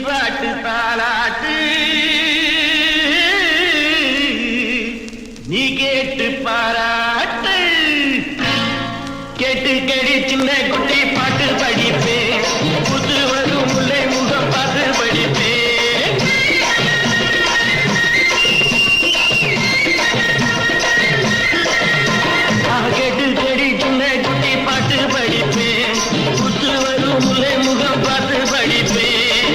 சீவாட்டு தாலாட்டு நீ கேட்டு பாராட்டு கேட்டு கேடி சின்ன குட்டி பாட்டு படிப்பேன் புது வரும் முல்லை முகம் பார்த்து படிப்பேன் கேட்டு கேடி சின்ன குட்டி பாட்டு படிப்பேன் புது வரும் முல்லை முகம் பார்த்து படிப்பேன்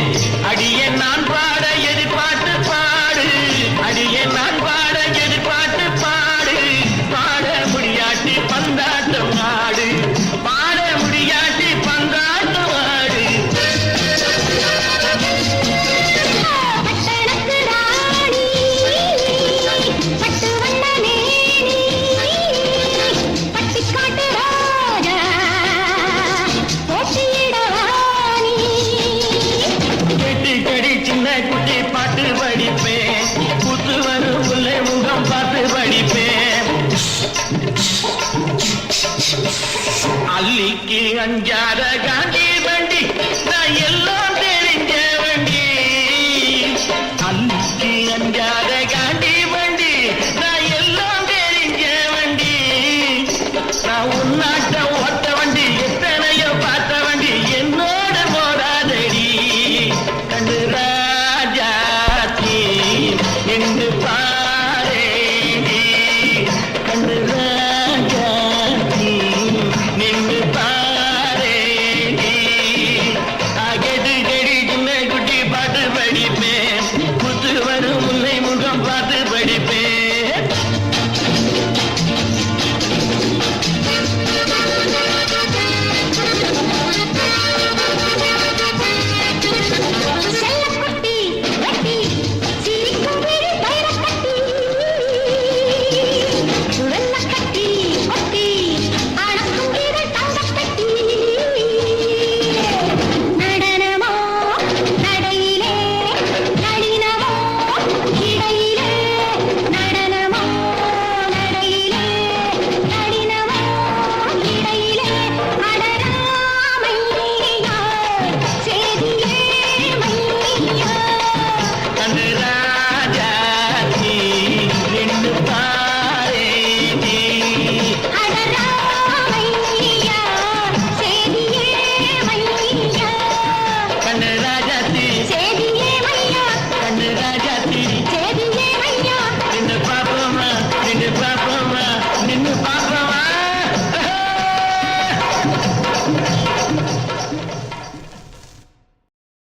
அடியே நான் பாட எதிர்பார்த்து பாடு அடியே நான் பாட எதிர்பார்த்து பாடு பாட முடியாட்டி பந்தாட்டம் ஆடு பாட முடியாட்டி பந்தாட்டம் ஆடு கேட்டு கடி சின்ன குட்டி பாட்டு படிப்பேன் புத்து வரும் முல்லை முகம் பார்த்து படிப்பேன் அல்லிக்கு அஞ்சாத காந்தி வண்டி நான் எல்லாம் தெரிஞ்ச வண்டி அல்லிக்கு அஞ்சாத காந்தி வண்டி நான் எல்லாம் தெரிஞ்ச வண்டி நான் உன்னாட்ட ஓட்ட வண்டி எத்தனையோ பார்த்த வண்டி என்னோட மோதாதடி கண்டு